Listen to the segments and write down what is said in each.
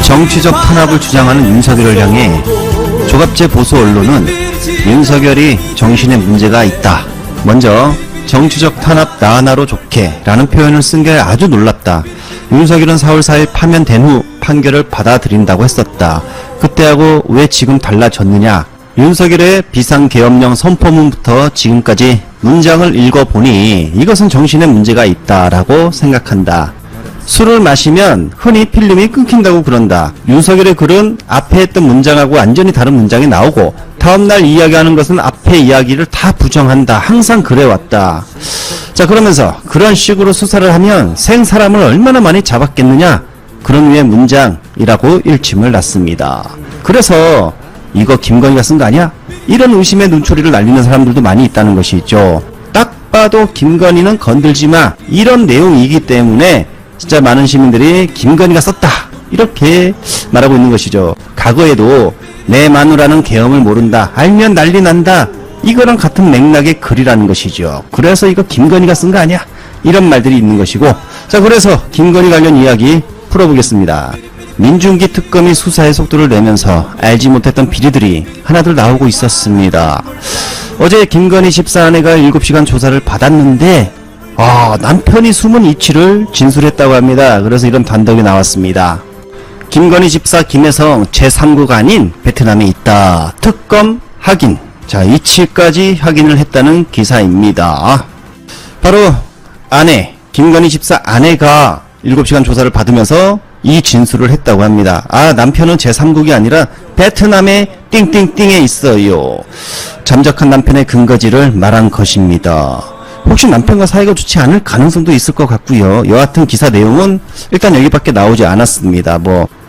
정치적 탄압을 주장하는 윤석열을 향해 조갑제 보수 언론은 윤석열이 정신에 문제가 있다. 먼저 정치적 탄압 나 하나로 좋게 라는 표현을 쓴 게 아주 놀랍다. 윤석열은 4월 4일 파면된 후 판결을 받아들인다고 했었다. 그때하고 왜 지금 달라졌느냐? 윤석열의 비상계엄령 선포문부터 지금까지 문장을 읽어보니 이것은 정신에 문제가 있다라고 생각한다. 술을 마시면 흔히 필름이 끊긴다고 그런다. 윤석열의 글은 앞에 했던 문장하고 완전히 다른 문장이 나오고 다음날 이야기하는 것은 앞에 이야기를 다 부정한다. 항상 그래왔다. 자, 그러면서 그런 식으로 수사를 하면 생사람을 얼마나 많이 잡았겠느냐? 그런 류의 문장이라고 일침을 놨습니다. 그래서 이거 김건희가 쓴 거 아니야? 이런 의심의 눈초리를 날리는 사람들도 많이 있다는 것이죠. 딱 봐도 김건희는 건들지 마. 이런 내용이기 때문에 진짜 많은 시민들이 김건희가 썼다. 이렇게 말하고 있는 것이죠. 과거에도 내 마누라는 계엄을 모른다. 알면 난리 난다. 이거랑 같은 맥락의 글이라는 것이죠. 그래서 이거 김건희가 쓴 거 아니야? 이런 말들이 있는 것이고, 자, 그래서 김건희 관련 이야기 풀어보겠습니다. 민중기 특검이 수사의 속도를 내면서 알지 못했던 비리들이 하나둘 나오고 있었습니다. 어제 김건희 집사 아내가 7시간 조사를 받았는데 남편이 숨은 이치를 진술했다고 합니다. 그래서 이런 단독이 나왔습니다. 김건희 집사 김혜성 제3구가 아닌 베트남에 있다. 특검 확인. 자, 이치까지 확인을 했다는 기사입니다. 바로 아내, 김건희 집사 아내가 7시간 조사를 받으면서 이 진술을 했다고 합니다. 남편은 제3국이 아니라 베트남의 띵띵띵에 있어요. 잠적한 남편의 근거지를 말한 것입니다. 혹시 남편과 사이가 좋지 않을 가능성도 있을 것 같고요. 여하튼 기사 내용은 일단 여기밖에 나오지 않았습니다.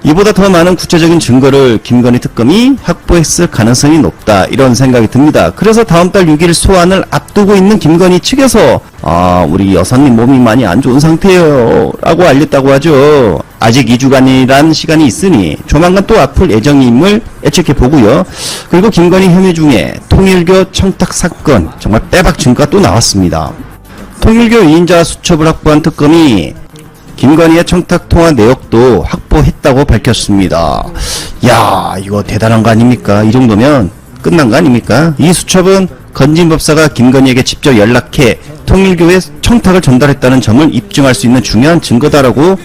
이보다 더 많은 구체적인 증거를 김건희 특검이 확보했을 가능성이 높다. 이런 생각이 듭니다. 그래서 다음 달 6일 소환을 앞두고 있는 김건희 측에서 우리 여사님 몸이 많이 안 좋은 상태예요 라고 알렸다고 하죠. 아직 2주간이란 시간이 있으니 조만간 또 아플 예정임을 예측해 보고요. 그리고 김건희 혐의 중에 통일교 청탁 사건 정말 빼박 증거가 또 나왔습니다. 통일교 위인자 수첩을 확보한 특검이 김건희의 청탁 통화 내역도 확보했다고 밝혔습니다. 야, 이거 대단한 거 아닙니까? 이 정도면 끝난 거 아닙니까? 이 수첩은 건진 법사가 김건희에게 직접 연락해 통일교에 청탁을 전달했다는 점을 입증할 수 있는 중요한 증거다라고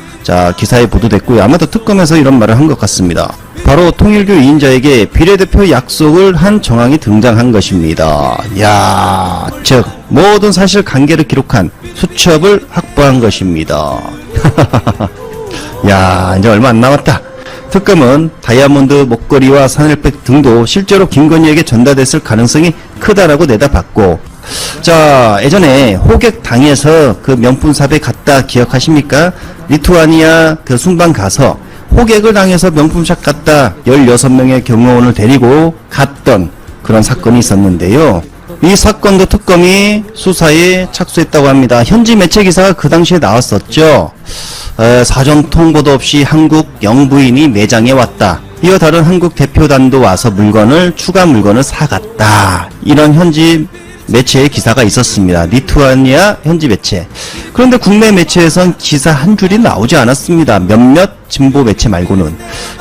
기사에 보도됐고요. 아마도 특검에서 이런 말을 한 것 같습니다. 바로 통일교 위인자에게 비례대표 약속을 한 정황이 등장한 것입니다. 야, 즉 모든 사실관계를 기록한 수첩을 확보한 것입니다. 야, 이제 얼마 안 남았다. 특검은 다이아몬드 목걸이와 산을백 등도 실제로 김건희에게 전달됐을 가능성이 크다라고 내다봤고, 자, 예전에 호객당에서 그 명품샵에 갔다 기억하십니까? 리투아니아 그 순방 가서 호객을 당해서 명품샵 갔다 16명의 경호원을 데리고 갔던 그런 사건이 있었는데요. 이 사건도 특검이 수사에 착수했다고 합니다. 현지 매체 기사가 그 당시에 나왔었죠. 사전 통보도 없이 한국 영부인이 매장에 왔다. 이와 다른 한국 대표단도 와서 추가 물건을 사갔다. 이런 현지 매체의 기사가 있었습니다. 리투아니아 현지 매체. 그런데 국내 매체에선 기사 한 줄이 나오지 않았습니다. 몇몇 진보 매체 말고는.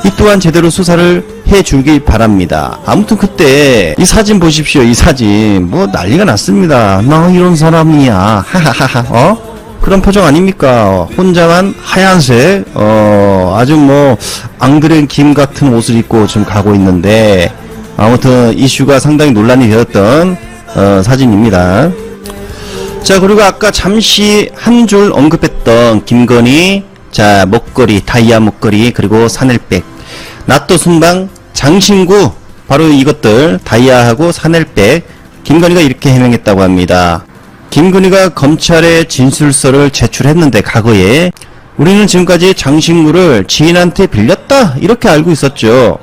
이 또한 제대로 수사를 해주길 바랍니다. 아무튼 그때 이 사진 보십시오. 이 사진 난리가 났습니다. 나 이런 사람이야. 하하하하. 그런 표정 아닙니까? 혼자만 하얀색 아주 앙드레 김 같은 옷을 입고 지금 가고 있는데, 아무튼 이슈가 상당히 논란이 되었던 사진입니다. 자, 그리고 아까 잠시 한 줄 언급했던 김건희 목걸이, 다이아 목걸이, 그리고 산을백, 나또 순방 장신구, 바로 이것들 다이아하고 산을백, 김건희가 이렇게 해명했다고 합니다. 김건희가 검찰에 진술서를 제출했는데 과거에 우리는 지금까지 장신구를 지인한테 빌렸다 이렇게 알고 있었죠.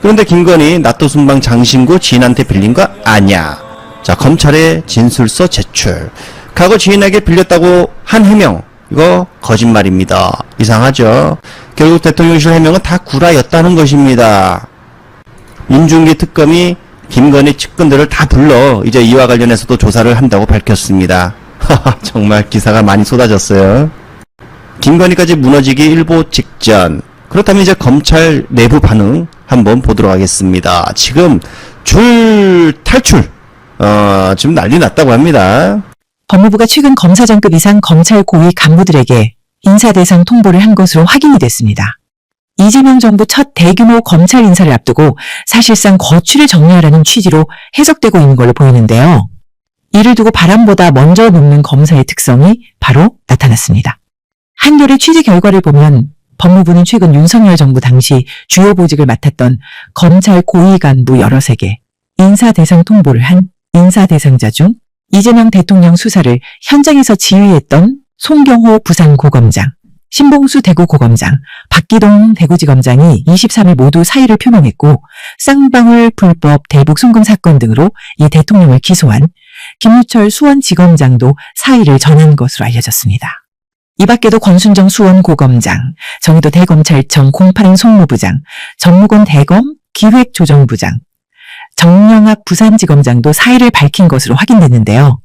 그런데 김건희 나또 순방 장신구 지인한테 빌린 거 아니야. 자, 검찰에 진술서 제출. 과거 지인에게 빌렸다고 한 해명. 이거 거짓말입니다. 이상하죠? 결국 대통령실 해명은 다 구라였다는 것입니다. 민중기 특검이 김건희 측근들을 다 불러 이제 이와 관련해서도 조사를 한다고 밝혔습니다. 정말 기사가 많이 쏟아졌어요. 김건희까지 무너지기 일보 직전. 그렇다면 이제 검찰 내부 반응 한번 보도록 하겠습니다. 지금 탈출, 지금 난리 났다고 합니다. 법무부가 최근 검사장급 이상 검찰 고위 간부들에게 인사 대상 통보를 한 것으로 확인이 됐습니다. 이재명 정부 첫 대규모 검찰 인사를 앞두고 사실상 거취를 정리하라는 취지로 해석되고 있는 걸로 보이는데요. 이를 두고 바람보다 먼저 눕는 검사의 특성이 바로 나타났습니다. 한겨레 취재 결과를 보면 법무부는 최근 윤석열 정부 당시 주요 보직을 맡았던 검찰 고위 간부 여럿에게 인사 대상 통보를 한 인사 대상자 중 이재명 대통령 수사를 현장에서 지휘했던 송경호 부산고검장, 신봉수 대구고검장, 박기동 대구지검장이 23일 모두 사의를 표명했고 쌍방울 불법 대북 송금 사건 등으로 이 대통령을 기소한 김유철 수원지검장도 사의를 전한 것으로 알려졌습니다. 이 밖에도 권순정 수원고검장, 정의도 대검찰청 08행 송무부장, 전무곤 대검 기획조정부장, 정영학 부산지검장도 사의를 밝힌 것으로 확인됐는데요.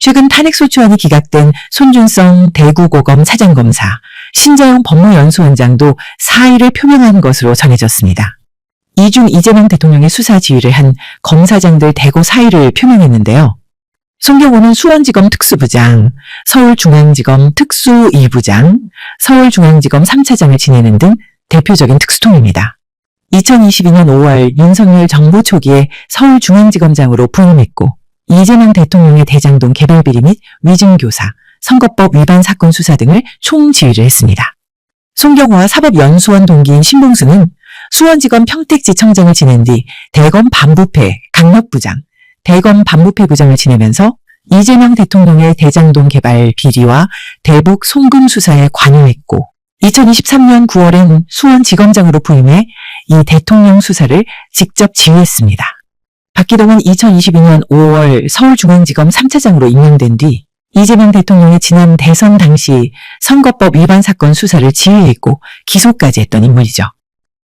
최근 탄핵소추안이 기각된 손준성 대구고검 차장검사, 신자용 법무연수원장도 사의를 표명한 것으로 전해졌습니다. 이 중 이재명 대통령의 수사 지휘를 한 검사장들 대거 사의를 표명했는데요. 송경호는 수원지검 특수부장, 서울중앙지검 특수 2부장, 서울중앙지검 3차장을 지내는 등 대표적인 특수통입니다. 2022년 5월 윤석열 정부 초기에 서울중앙지검장으로 부임했고 이재명 대통령의 대장동 개발비리 및 위증교사, 선거법 위반 사건 수사 등을 총지휘를 했습니다. 송경호와 사법연수원 동기인 신봉수는 수원지검 평택지청장을 지낸 뒤 대검 반부패 강력부장, 대검 반부패 부장을 지내면서 이재명 대통령의 대장동 개발 비리와 대북 송금 수사에 관여했고 2023년 9월엔 수원지검장으로 부임해 이 대통령 수사를 직접 지휘했습니다. 박기동은 2022년 5월 서울중앙지검 3차장으로 임명된 뒤 이재명 대통령의 지난 대선 당시 선거법 위반 사건 수사를 지휘했고 기소까지 했던 인물이죠.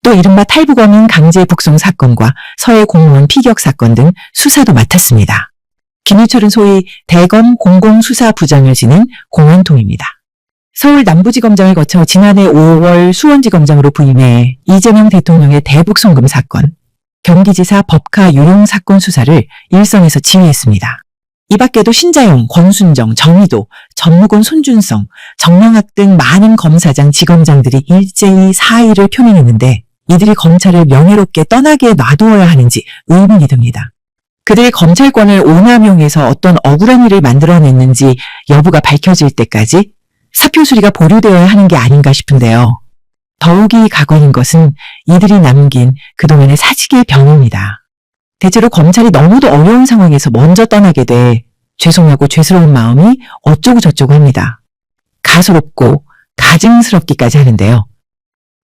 또 이른바 탈북어민 강제 북송 사건과 서해 공무원 피격 사건 등 수사도 맡았습니다. 김유철은 소위 대검 공공수사부장을 지낸 공안통입니다. 서울 남부지검장을 거쳐 지난해 5월 수원지검장으로 부임해 이재명 대통령의 대북 송금 사건, 경기지사 법카 유용 사건 수사를 일선에서 지휘했습니다. 이 밖에도 신자용, 권순정, 정의도, 전무곤 손준성, 정영학 등 많은 검사장, 지검장들이 일제히 사의를 표명했는데 이들이 검찰을 명예롭게 떠나게 놔두어야 하는지 의문이 듭니다. 그들의 검찰권을 오남용해서 어떤 억울한 일을 만들어냈는지 여부가 밝혀질 때까지 사표 수리가 보류되어야 하는 게 아닌가 싶은데요. 더욱이 가관인 것은 이들이 남긴 그동안의 사직의 병입니다. 대체로 검찰이 너무도 어려운 상황에서 먼저 떠나게 돼 죄송하고 죄스러운 마음이 어쩌고 저쩌고 합니다. 가소롭고 가증스럽기까지 하는데요.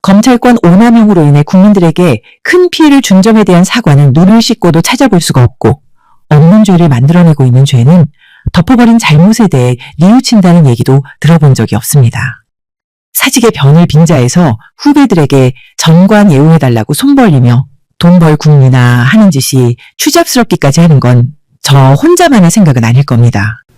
검찰권 오남용으로 인해 국민들에게 큰 피해를 준 점에 대한 사과는 눈을 씻고도 찾아볼 수가 없고 없는 죄를 만들어내고 있는 죄는 덮어버린 잘못에 대해 뉘우친다는 얘기도 들어본 적이 없습니다. 사직의 변을 빙자해서 후배들에게 전관 예우해달라고 손 벌리며 돈 벌 국리나 하는 짓이 추잡스럽기까지 하는 건 저 혼자만의 생각은 아닐 겁니다.